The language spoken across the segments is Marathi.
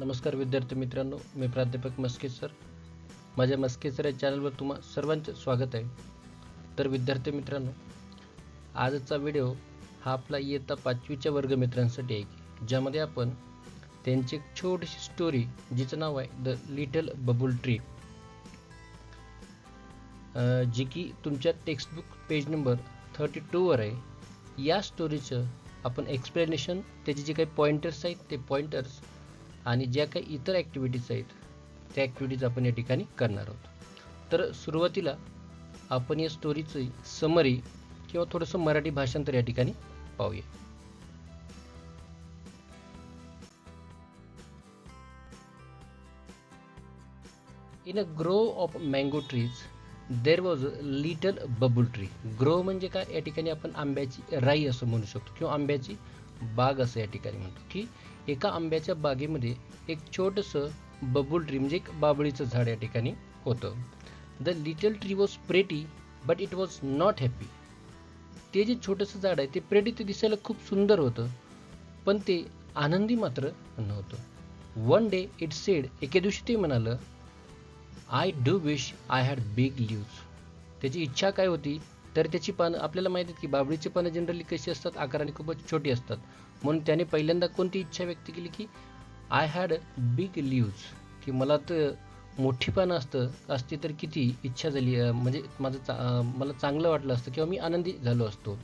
नमस्कार विद्यार्थी मित्रांनो, मी प्राध्यापक मस्के सर. माझ्या मस्के सर या चॅनलवर तुम्हा सर्वांचे स्वागत आहे. तर विद्यार्थी मित्रांनो, आजचा व्हिडिओ हा आपला इयत्ता 5वीच्या वर्गमित्रांसाठी आहे, ज्यामध्ये आपण त्यांची एक छोटीशी स्टोरी जिचं नाव आहे द लिटल बबल ट्री, जी की तुमच्या टेक्स्टबुक पेज नंबर 32वर आहे. या स्टोरीचं आपण एक्सप्लेनेशन, त्याचे जे काही पॉइंटर्स आहेत ते पॉइंटर्स आणि ज्या काही इतर ॲक्टिव्हिटीज आहेत त्या ॲक्टिव्हिटीज आपण या ठिकाणी करणार आहोत. तर सुरुवातीला आपण या स्टोरीची समरी किंवा थोडंसं मराठी भाषांतर या ठिकाणी पाहूया. In a Grove of mango trees there was a little bubble tree. Grow म्हणजे काय, या ठिकाणी आपण आंब्याची राई असं म्हणू शकतो किंवा आंब्याची बाग असं या ठिकाणी म्हणतो, की एका आंब्याच्या बागेमध्ये एक छोटंसं बबल ट्री म्हणजे एक बाबळीचं झाड या ठिकाणी होतं. The little tree was pretty but it was not happy. ते जे छोटंसं झाड आहे ते प्रेटी, ते दिसायला खूप सुंदर होतं, पण ते आनंदी मात्र नव्हतं. वन डे इट सेड, एके दिवशी ते म्हणालं, I do wish I had big leaves. त्याची इच्छा काय होती, तर त्याची पानं, आपल्याला माहिती आहे की बाबळीची पानं जनरली कशी असतात, आकाराने खूपच छोटी असतात. म्हणून त्याने पहिल्यांदा कोणती इच्छा व्यक्त केली की आय हॅड बिग लीव्स, की मला तर मोठी पानं असती तर किती इच्छा झाली, म्हणजे मला चांगलं वाटलं असतं किंवा मी आनंदी झालो असतो.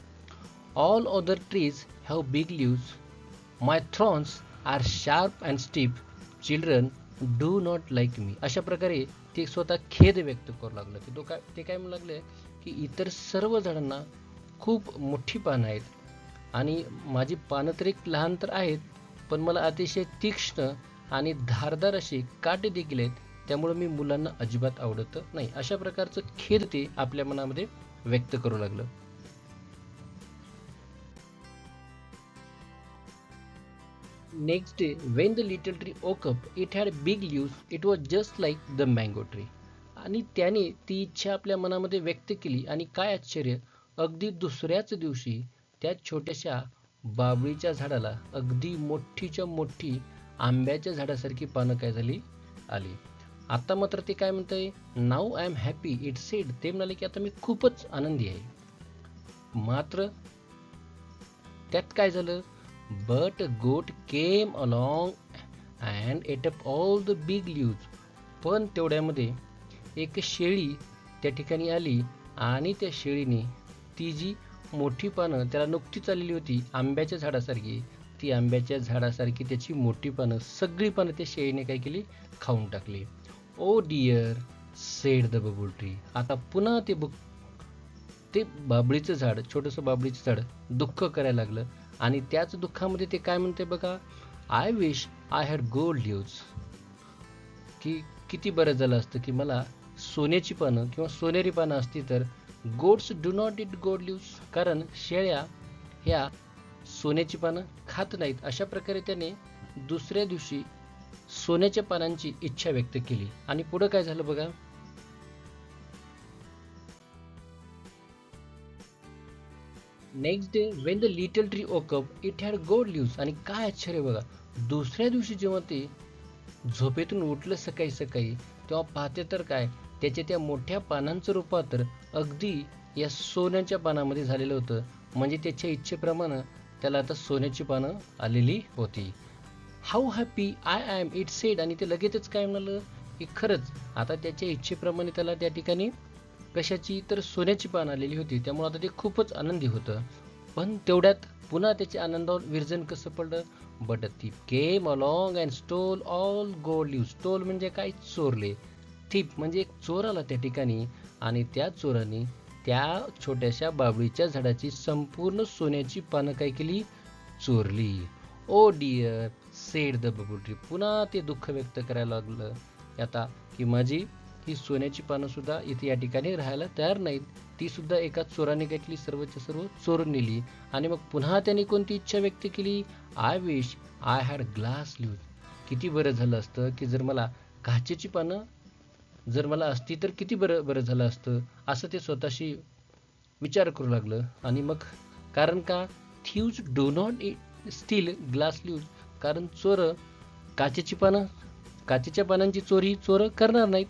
All other trees have big leaves, my thorns are sharp and steep, children do not like me. अशा प्रकारे ते स्वतः खेद व्यक्त करू लागलं, की ते काय म्हणू लागले की इतर सर्व झाडांना खूप मोठी पानं आहेत आणि माझी पानं तर एक लहान तर आहेत, पण मला अतिशय तीक्ष्ण आणि धारदार अशी काटे देखील आहेत, त्यामुळे मी मुलांना अजिबात आवडत नाही. अशा प्रकारचं खेद ते आपल्या मनामध्ये व्यक्त करू लागलं. Next day when the little tree woke up, it had big leaves, it was just like the mango tree. आणि त्याने ती इच्छा आपल्या मनामध्ये व्यक्त केली आणि काय आश्चर्य, अगदी दुसऱ्याच दिवशी त्या छोट्याशा बाबळीच्या झाडाला अगदी मोठीच्या मोठी आंब्याच्या झाडासारखी पानं काय झाली, आली. आता मात्र ते काय म्हणतंय, now I am happy it sed. ते म्हणाले की आता मी खूपच आनंदी आहे. मात्र त्यात काय झालं, but goat came along and ate up all the big leaves. पण तेवढ्यामध्ये एक शेळी त्या ठिकाणी आली आणि त्या शेळीने ती जी मोठी पानं त्याला नुकतीच आलेली होती आंब्याच्या झाडासारखी, ती आंब्याच्या झाडासारखी त्याची मोठी पानं, सगळी पानं त्या शेळीने काय केली, खाऊन टाकली. Oh dear said the bubble tree. आता पुन्हा ते बाबळीचं झाड, छोटंसं बाबळीचं झाड दुःख करायला लागलं आणि त्याच दुःखामध्ये ते काय म्हणते बघा, I wish I had gold leaves, की किती बरं झालं असतं की मला सोन्याची पानं किंवा सोनेरी पानं असती तर. Goats do not eat gold leaves, कारण शेळ्या ह्या सोन्याची पानं खात नाहीत. अशा प्रकारे त्याने दुसऱ्या दिवशी सोन्याच्या पानांची इच्छा व्यक्त केली. आणि पुढं काय झालं बघा, next day when the little tree woke up, it had gold leaves. आणि काय आश्चर्य बघा, दुसऱ्या दिवशी जेव्हा ते झोपेतून उठलं सकाळी सकाळी, तेव्हा पाहते तर काय, त्याच्या त्या मोठ्या पानांचं रूपांतर अगदी या सोन्याच्या पानामध्ये झालेलं होतं. म्हणजे त्याच्या इच्छेप्रमाणे त्याला आता सोन्याची पानं आलेली होती. How happy I am it said. आणि ते लगेचच काय म्हणालं की खरंच आता त्याच्या इच्छेप्रमाणे त्याला त्या ठिकाणी कशाची तर सोन्याची पान आलेली होती, त्यामुळे आता ते खूपच आनंदी होतं. पण तेवढ्यात पुन्हा त्याच्या आनंदावर विरजन कसं पडलं, बट ती came along and stole all gold leaves. Stole म्हणजे काय, चोरले. थिप म्हणजे एक चोर आला त्या ठिकाणी आणि त्या चोराने त्या छोट्याशा बाबळीच्या झाडाची संपूर्ण सोन्याची पानं काय केली, चोरली. Oh dear said the bubble tree. पुन्हा ते दुःख व्यक्त करायला लागलं आता की माझी ही सोन्याची पानं सुद्धा इथे या ठिकाणी राहायला तयार नाहीत. ती सुद्धा एका चोराने काय केली, सर्वच्या सर्व चोरून नेली. आणि मग पुन्हा त्याने कोणती इच्छा व्यक्त केली, I wish I had glass leaves. किती बरं झालं असतं की जर मला काचेची पानं जर मला असती तर किती बरं बरं झालं असतं, असं ते स्वतःशी विचार करू लागलं. आणि मग कारण का, thieves do not steel glass leaves, कारण चोर काचेची पानं, काचेच्या पानांची चोरी चोर करणार नाहीत.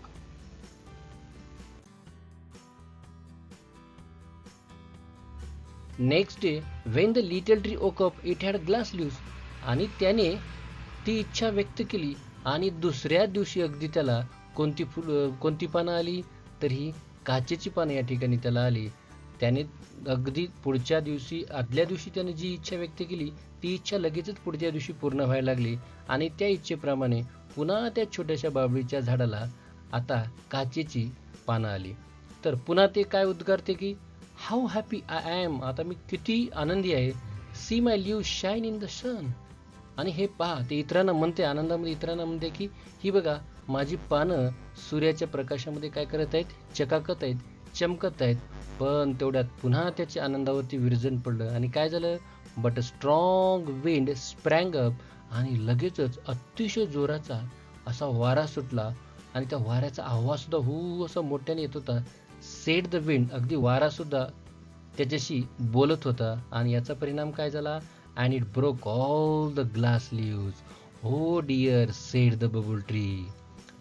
Next day when the little tree woke up it had glass leaves. आणि त्याने ती इच्छा व्यक्त केली आणि दुसऱ्या दिवशी अगदी त्याला कोणती पानं आली, तर ही काचेची पानं या ठिकाणी त्याला आली. त्याने अगदी पुढच्या दिवशी आदल्या दिवशी त्याने जी इच्छा व्यक्त केली ती इच्छा लगेचच पुढच्या दिवशी पूर्ण व्हायला लागली आणि त्या इच्छेप्रमाणे पुन्हा त्या छोट्याशा बाबळीच्या झाडाला आता काचेची पानं आली. तर पुन्हा ते काय उद्गारते की हाऊ हॅपी आय एम, आता मी किती आनंदी आहे. See my leaves shine in the sun. आणि हे पहा, ते इतरांना म्हणते, आनंदामध्ये इतरांना म्हणते की ही बघा माझी पानं सूर्याच्या प्रकाशामध्ये काय करत आहेत, चकाकत आहेत, चमकत आहेत. पण तेवढ्यात पुन्हा त्याच्या आनंदावरती विरजण पडलं आणि काय झालं, but a strong wind sprang up. आणि लगेचच अतिशय जोराचा असा वारा सुटला आणि त्या वाऱ्याचा आवाज सुद्धा हू असा मोठ्याने येत होता. सेड द विंड, अगदी वारा सुद्धा त्याच्याशी बोलत होता. आणि याचा परिणाम काय झाला, and it broke all the glass leaves. Oh dear said the bubble tree.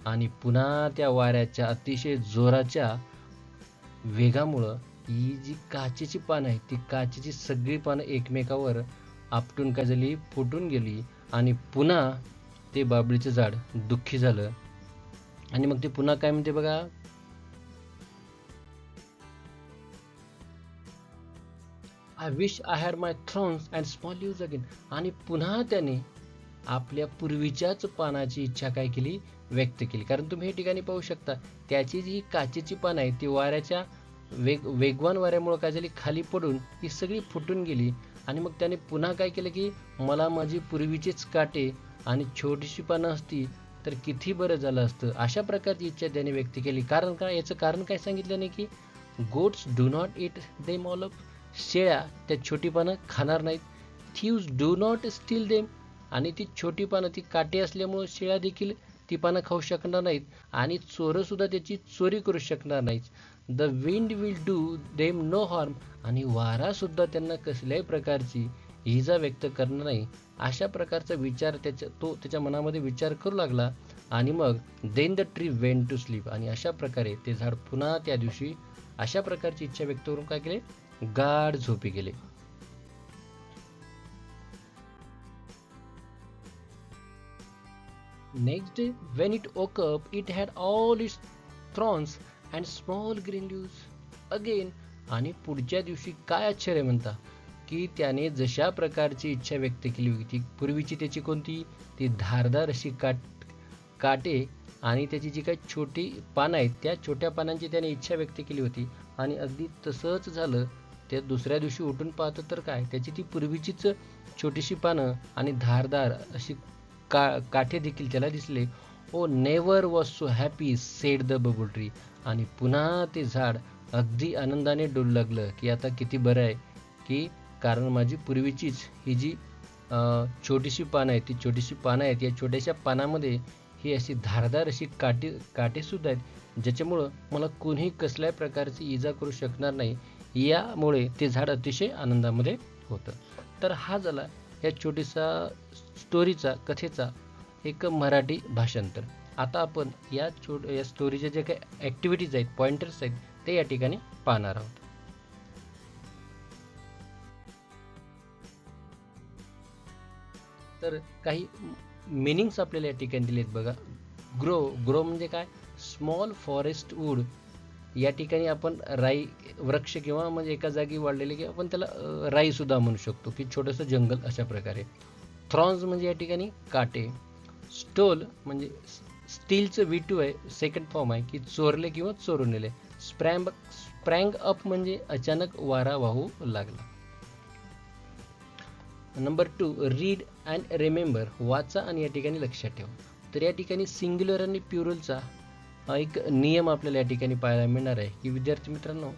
आणि पुन्हा त्या वाऱ्याच्या अतिशय जोराच्या वेगामुळं ही जी काचेची पानं आहेत ती काचेची सगळी पानं एकमेकावर आपटून काय झाली, फुटून गेली. आणि पुन्हा ते बाबळीचं झाड दुःखी झालं. आणि मग ते पुन्हा काय म्हणते बघा, I wish I had my Thrones and small leaves again. आणि पुन्हा त्याने आपल्या पूर्वीच्याच पानाची इच्छा काय केली, व्यक्त केली. कारण तुम्ही हे ठिकाणी पाहू शकता त्याची जी काचेची पानं आहे ती वाऱ्याच्या वेगवान वाऱ्यामुळे काय झाली, खाली पडून ही सगळी फुटून गेली. आणि मग त्याने पुन्हा काय केलं की मला माझी पूर्वीचेच काटे आणि छोटीशी पानं असती तर किती बरं झालं असतं. अशा प्रकारची इच्छा त्याने व्यक्त केली. कारण काय, याचं कारण काय सांगितलं नाही की goats do not it them all up. शेळ्या त्या छोटी पानं खाणार नाहीत. Thieves do not steel them. आणि ती छोटी पानं ती काटे असल्यामुळे शेळ्या देखील ती पानं खाऊ शकणार नाहीत आणि चोरं सुद्धा त्याची चोरी करू शकणार नाहीत. The wind will do them no harm. आणि वारा सुद्धा त्यांना कसल्याही प्रकारची इजा व्यक्त करणार नाही. अशा प्रकारचा विचार तो त्याच्या मनामध्ये विचार करू लागला. आणि मग then the tree went to sleep. आणि अशा प्रकारे ते झाड पुन्हा त्या दिवशी अशा प्रकारची इच्छा व्यक्त करून काय केले, गाढ झोपी गेले. Next day, when it woke up, it had all its thorns and small green leaves again. आणि पुढच्या दिवशी काय आश्चर्य म्हणता की त्याने जशा प्रकारची इच्छा व्यक्त केली होती पूर्वीची त्याची कोणती, ती धारदार अशी काटे आणि त्याची जी काही छोटी पानं आहेत त्या छोट्या पानांची त्याने इच्छा व्यक्त केली होती. आणि अगदी तसंच झालं. ते दुसऱ्या दिवशी उठून पाहतो तर काय, त्याची ती पूर्वीचीच छोटीशी पानं आणि धारदार अशी काठे देखील त्याला दिसले. Oh never was so happy said the bubble tree. आणि पुन्हा ते झाड अगदी आनंदाने डोलू लागलं की आता किती बरं आहे की कारण माझी पूर्वीचीच ही जी छोटीशी पानं आहेत, ती छोटीशी पानं आहेत, या छोट्याशा पानामध्ये ही अशी धारदार अशी काटेसुद्धा आहेत ज्याच्यामुळं मला कोणीही कसल्याही प्रकारची इजा करू शकणार नाही. यामुळे ते झाड अतिशय आनंदामध्ये होतं. तर हा झाला या छोटीसा स्टोरीचा, कथेचा एक मराठी भाषांतर. आता आपण या स्टोरीच्या जे काही ॲक्टिव्हिटीज आहेत, पॉइंटर्स आहेत ते या ठिकाणी पाहणार आहोत. तर काही मिनिंग्स आपल्याला या ठिकाणी दिलेत बघा. ग्रो म्हणजे काय, स्मॉल फॉरेस्ट वूड. या ठिकाणी आपण राई वृक्ष किंवा म्हणजे एका जागी वाढलेले की आपण त्याला राई सुद्धा म्हणू शकतो की छोटंसं जंगल अशा प्रकारे. थ्रॉन्स म्हणजे या ठिकाणी काटे. स्टोल म्हणजे स्टीलचं विटू आहे, सेकंड फॉर्म आहे की चोरले किंवा चोरून नेले. स्प्रँग अप म्हणजे अचानक वारा वाहू लागला. Number 2, read and remember. वाचा आणि या ठिकाणी लक्षात ठेवा. तर या ठिकाणी सिंग्युलर आणि प्युरलचा एक नियम आपल्याला या ठिकाणी पाहायला मिळणार आहे की विद्यार्थी मित्रांनो,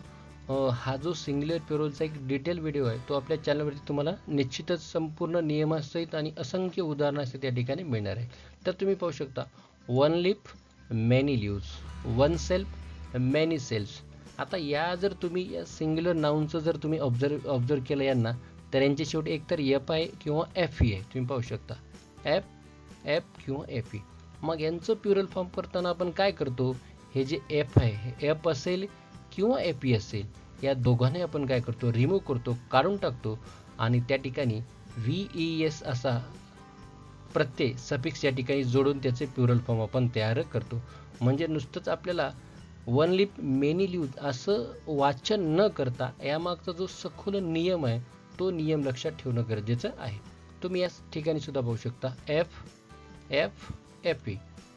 हा जो सिंग्युलर प्युरलचा एक डिटेल व्हिडिओ आहे तो आपल्या चॅनलवरती तुम्हाला निश्चितच संपूर्ण नियमासहित आणि असंख्य उदाहरणासहित या ठिकाणी मिळणार आहे. तर तुम्ही पाहू शकता, one leaf many leaves, one self many selfs. आता या जर तुम्ही या सिंग्युलर नाऊनचं जर तुम्ही ऑब्झर्व केलं यांना, तर यांच्या शेवटी एकतर एफ आहे किंवा एफ ई आहे. तुम्ही पाहू शकता एफ किंवा एफ ई. मग यांचं प्युरल फॉर्म करताना आपण काय करतो, हे जे एफ आहे हे एफ असेल किंवा एफ ई असेल, या दोघांनी आपण काय करतो, रिमूव्ह करतो, काढून टाकतो आणि त्या ठिकाणी व्ही ई एस असा प्रत्यय सफिक्स या ठिकाणी जोडून त्याचे प्युरल फॉर्म आपण तयार करतो. म्हणजे नुसतंच आपल्याला वन लिप मेनी लिव्ज असं वाचन न करता यामागचा जो सखोल नियम आहे तो नियम लक्षात ठेवणं गरजेचं आहे. तुम्ही या ठिकाणी सुद्धा पाहू शकता एफ एफ एफ ई.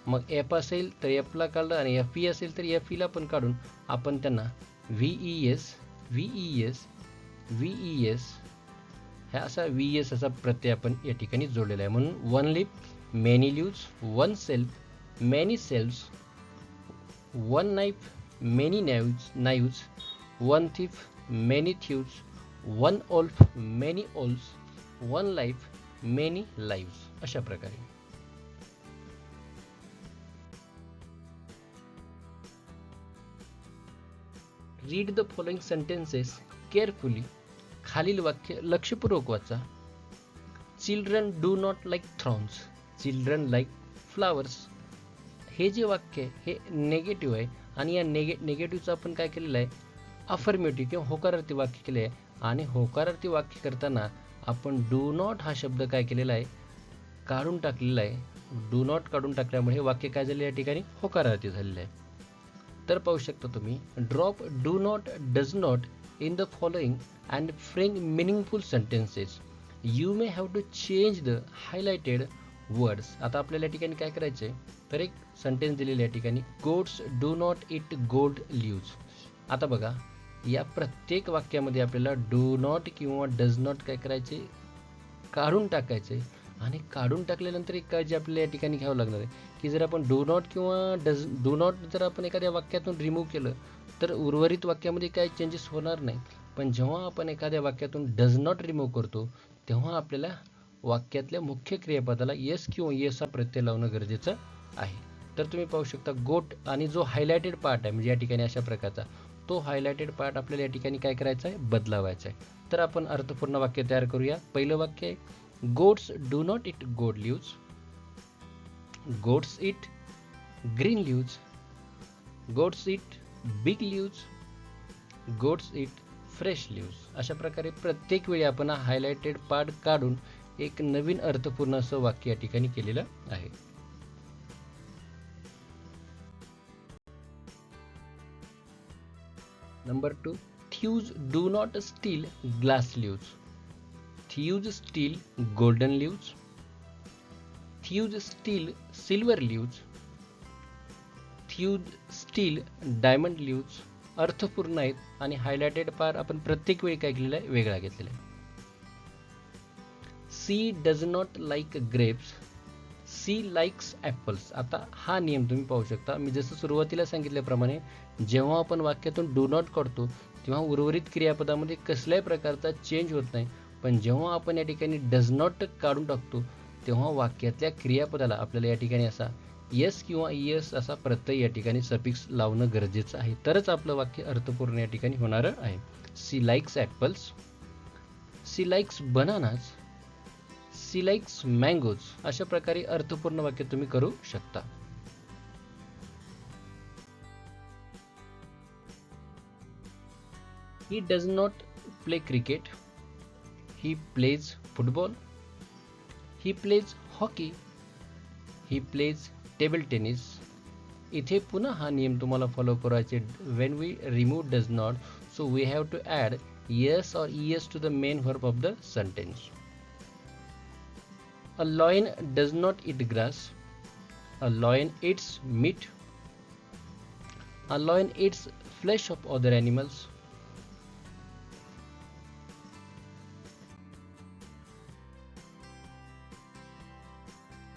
मग एफ असेल तर एफला काढलं आणि एफ ई असेल तर एफ ईला पण काढून आपण त्यांना V E S V E S V E S ह्या असा व्ही एस असा प्रत्यय आपण या ठिकाणी जोडलेला आहे. म्हणून one leaf many leaves, one self many selfs, one knife many knives, one thief many thieves, one wolf many wolfs, one life many lives. अशा प्रकारे read the following sentences carefully. खालील वाक्य लक्षपूर्वक वाचा. Children do not like thorns, children like flowers. हे जे वाक्य आहे हे नेगेटिव्ह आहे आणि या नेगेटिव्हचं आपण काय केलेलं आहे, अफर्मेटिव्ह किंवा होकारार्थी वाक्य केले आहे. आणि होकारार्थी वाक्य करताना आपण डू नॉट हा शब्द काय केलेला आहे, काढून टाकलेला आहे. डू नॉट काढून टाकल्यामुळे हे वाक्य काय झाले, या ठिकाणी होकारार्थी झालेलं आहे. तर पाहू शकता तुम्ही, drop do not does not in the following and frame meaningful sentences. You may have to change the highlighted words. आता आपल्याला या ठिकाणी काय करायचं आहे, तर एक सेंटेन्स दिलेलं आहे या ठिकाणी, goats do not eat gold leaves. आता बघा या प्रत्येक वाक्यामध्ये आपल्याला डू नॉट किंवा डज नॉट काय करायचे, काढून टाकायचे. आणि काढून टाकल्यानंतर एक काळजी आपल्याला या ठिकाणी घ्यावं लागणार आहे की जर आपण डू नॉट किंवा डू नॉट जर आपण एखाद्या वाक्यातून रिमूव्ह केलं तर उर्वरित वाक्यामध्ये काही चेंजेस होणार नाही. पण जेव्हा आपण एखाद्या वाक्यातून डज नॉट रिमूव्ह करतो तेव्हा आपल्याला वाक्यातल्या मुख्य क्रियापदाला येस किंवा येस हा प्रत्यय लावणं गरजेचं आहे. तर तुम्ही पाहू शकता गोट आणि जो हायलाइटेड पार्ट आहे म्हणजे या ठिकाणी अशा प्रकारचा तो हायलाइटेड पार्ट आपल्याला या ठिकाणी काय करायचा आहे, बदलावायचा आहे. तर आपण अर्थपूर्ण वाक्य तयार करूया. पहिलं वाक्य आहे goats do not eat gold leaves, goats eat green leaves, goats eat big leaves, goats eat fresh leaves. अशा प्रकारे प्रत्येक वेळी आपण हा हायलाइटेड पार्ट काढून एक नवीन अर्थपूर्ण असं वाक्य या ठिकाणी केलेलं आहे. Number 2, thieves do not steal glass leaves. Thieves steal golden leaves. Thieves steal silver leaves. Thieves steal diamond leaves. अर्थपूर्ण आहेत आणि हायलाइटेड पार आपण प्रत्येक वेळी काय केलेलं आहे, वेगळा घेतलेला आहे. She does not like grapes. She likes apples. आता हा नियम तुम्ही पाहू शकता. मी जसं सुरुवातीला सांगितल्याप्रमाणे जेव्हा आपण वाक्यातून डू नॉट काढतो तेव्हा उर्वरित क्रियापदामध्ये कसल्याही प्रकारचा चेंज होत नाही. पण जेव्हा आपण या ठिकाणी डज नॉट काढून टाकतो तेव्हा वाक्यातल्या क्रियापदाला आपल्याला या ठिकाणी असा येस किंवा येस असा प्रत्यय या ठिकाणी सफिक्स लावणं गरजेचं आहे. तरच आपलं वाक्य अर्थपूर्ण या ठिकाणी होणार आहे. She likes apples, she likes bananas, she likes mangoes. अशा प्रकारे अर्थपूर्ण वाक्य तुम्ही करू शकता. He does not play cricket, he plays football, he plays hockey, he plays table tennis. इथे पुन्हा हा नियम तुम्हाला फॉलो करायचे. when we remove does not, so we have to add yes or es to the main verb of the sentence. A lion does not eat grass, a lion eats meat, a lion eats flesh of other animals.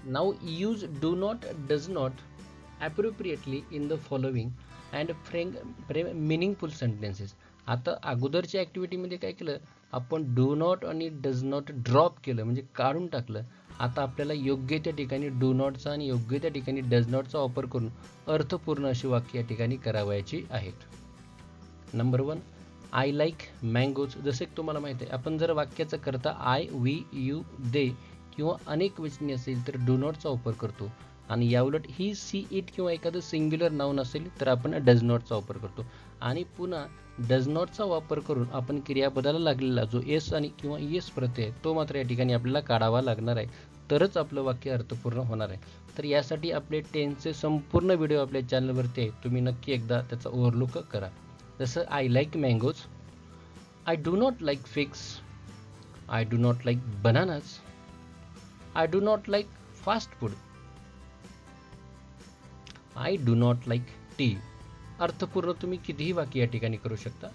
Now use do not does not appropriately in the following and frame meaningful sentences. आता अगोदरच्या ॲक्टिव्हिटीमध्ये काय केलं आपण डू नॉट आणि डज नॉट ड्रॉप केलं म्हणजे काढून टाकलं. आता आपल्याला योग्य त्या ठिकाणी डू नॉटचा आणि योग्य त्या ठिकाणी डज नॉटचा वापर करून अर्थपूर्ण अशी वाक्य या ठिकाणी करावायची आहेत. Number 1, I like mangoes. जसे तुम्हाला माहिती आहे आपण जर वाक्याचं करता आय, वी, यू, दे किंवा अनेक वचनी असेल तर डू नॉटचा वापर करतो. आणि याउलट ही, सी, इट किंवा एखादं सिंग्युलर नाउन असेल तर आपण डज नॉटचा वापर करतो. आणि पुन्हा डज नॉटचा वापर करून आपण क्रियापदाला लागलेला जो एस आणि किंवा एस प्रत्यय तो मात्र या ठिकाणी आपल्याला काढावा लागणार आहे, तरच आपलं वाक्य अर्थपूर्ण होणार आहे. तर यासाठी आपले टेन्सचे संपूर्ण व्हिडिओ आपल्या चॅनलवरती आहे, तुम्ही नक्की एकदा त्याचा ओव्हरलुक करा. जसं I like mangoes, I do not like figs, I do not like bananas, I do not like fast food, I do not like tea. अर्थपूर्ण तुम्ही कितीही वाक्य या ठिकाणी करू शकता.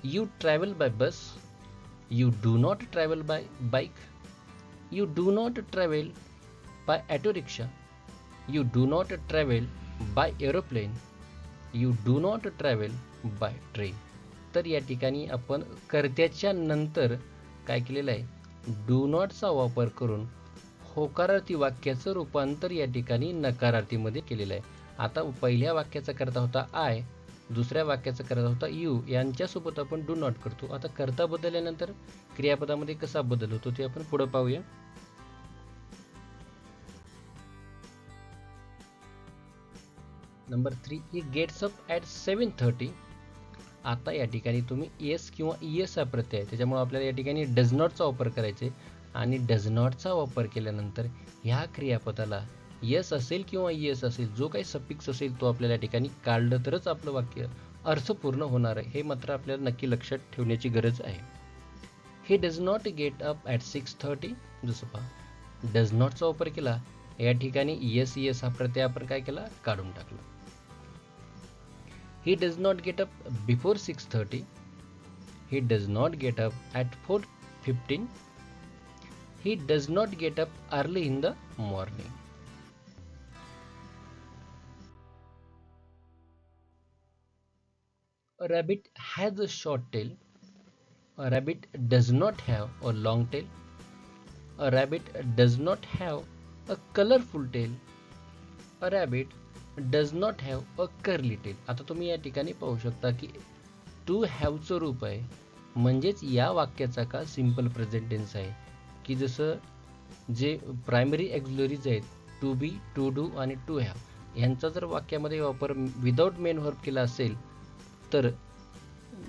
You travel by bus, you do not travel by bike, you do not travel by auto rickshaw, you do not travel by aeroplane, you do not travel by train. तर या ठिकाणी आपण कर्त्याच्या नंतर काय केलेलं आहे, डू नॉटचा वापर करून होकारार्थी वाक्याचं रूपांतर या ठिकाणी नकारार्थीमध्ये केलेलं आहे. आता पहिल्या वाक्याचा करता होता आय, दुसऱ्या वाक्याचा करता होता यू, यांच्यासोबत आपण डू नॉट करतो. आता कर्ता बदलल्यानंतर क्रियापदामध्ये कसा बदल होतो ते आपण पुढे पाहूया. Number 3, he gets up at 7:30. आता या ठिकाणी तुम्ही एस किंवा ईएस हा प्रत्यय आहे, त्याच्यामुळे आपल्याला या ठिकाणी डज नॉटचा वापर करायचा आहे. आणि डज नॉटचा वापर केल्यानंतर ह्या क्रियापदाला यस असेल किंवा ईएस असेल, जो काही सफिक्स असेल तो आपल्याला या ठिकाणी काढलं तरच आपलं वाक्य अर्थपूर्ण होणार आहे. हे मात्र आपल्याला नक्की लक्षात ठेवण्याची गरज आहे. ही does not get up at 6:30. जसं पहा, डज नॉटचा वापर केला, या ठिकाणी येस येस हा प्रत्यय आपण काय केला, काढून टाकला. ही does not get up before 6:30. He does not get up at 4:15. He does not get up early in the morning. A rabbit has a short tail. A rabbit does not have a long tail. A rabbit does not have a colorful tail. A rabbit does not have a curly tail. आता तुम्ही या ठिकाणी पाहू शकता की टू हॅवचं रूप आहे, म्हणजेच या वाक्याचा का सिंपल प्रेझेंट टेन्स आहे, की जसं जे प्रायमरी एक्झिलरीज आहेत टू बी, टू डू आणि टू हॅव, यांचा जर वाक्यामध्ये वापर विदाउट मेन व्हर्ब केला असेल तर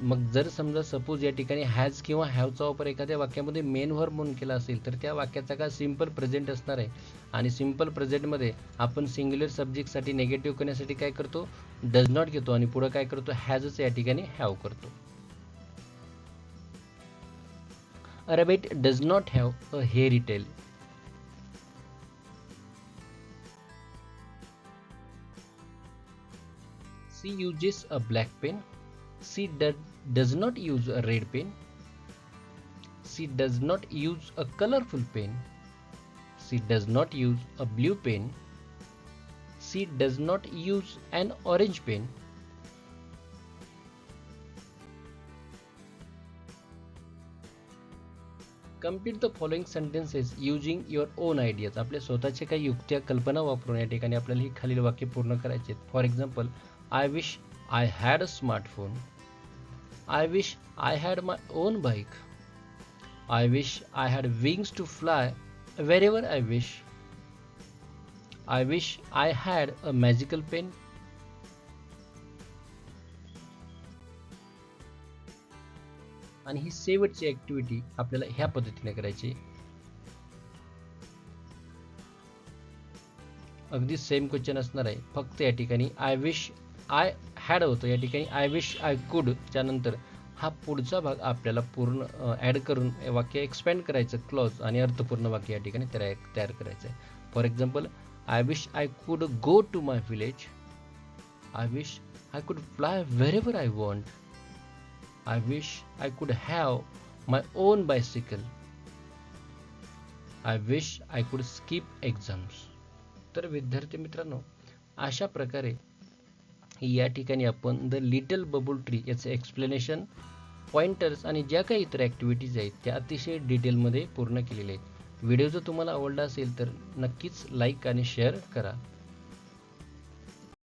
मग जर समजा सपोज या ठिकाणी हॅज किंवा हॅवचा वापर एखाद्या वाक्यामध्ये मेन व्हर्ब म्हणून केला असेल तर त्या वाक्याचा का सिंपल प्रेझेंट असणार आहे. आणि सिंपल प्रेझेंटमध्ये आपण सिंग्युलर सब्जेक्टसाठी नेगेटिव्ह करण्यासाठी काय करतो, डज नॉट घेतो आणि पुढे काय करतो, हॅजच या ठिकाणी हॅव करतो. A rabbit does not have a hairy tail. She uses a black pen. She does not use a red pen. She does not use a colorful pen. She does not use a blue pen. She does not use an orange pen. Complete the following sentences using your own ideas. आपल्या स्वतःच्या काही युक्त्या कल्पना वापरून या ठिकाणी आपल्याला ही खालील वाक्य पूर्ण करायचे आहेत. For example, I wish I had a smartphone. I wish I had my own bike. I wish I had wings to fly wherever I wish. I wish I had a magical pen. आणि ही शेवटची ऍक्टिव्हिटी आपल्याला ह्या पद्धतीने करायची. अगदी सेम क्वेश्चन असणार आहे, फक्त या ठिकाणी आय विश आय हॅड होतं, या ठिकाणी आय विश आय कुड च्या नंतर हा पुढचा भाग आपल्याला पूर्ण ॲड करून वाक्य एक्सपॅन्ड करायचं क्लॉज आणि अर्थपूर्ण वाक्य या ठिकाणी तयार करायचं आहे. For example, I wish I could go to my village. I wish I could fly wherever I want. I wish I could have my own bicycle. I wish I could skip exams. तर विद्यार्थी मित्रांनो, अशा प्रकारे या ठिकाणी आपण द लिटल बबल ट्री याचं एक्सप्लेनेशन, पॉइंटर्स आणि ज्या काही इतर ॲक्टिव्हिटीज आहेत त्या अतिशय डिटेलमध्ये पूर्ण केलेल्या आहेत. व्हिडिओ जर तुम्हाला आवडला असेल तर नक्कीच लाईक आणि शेअर करा.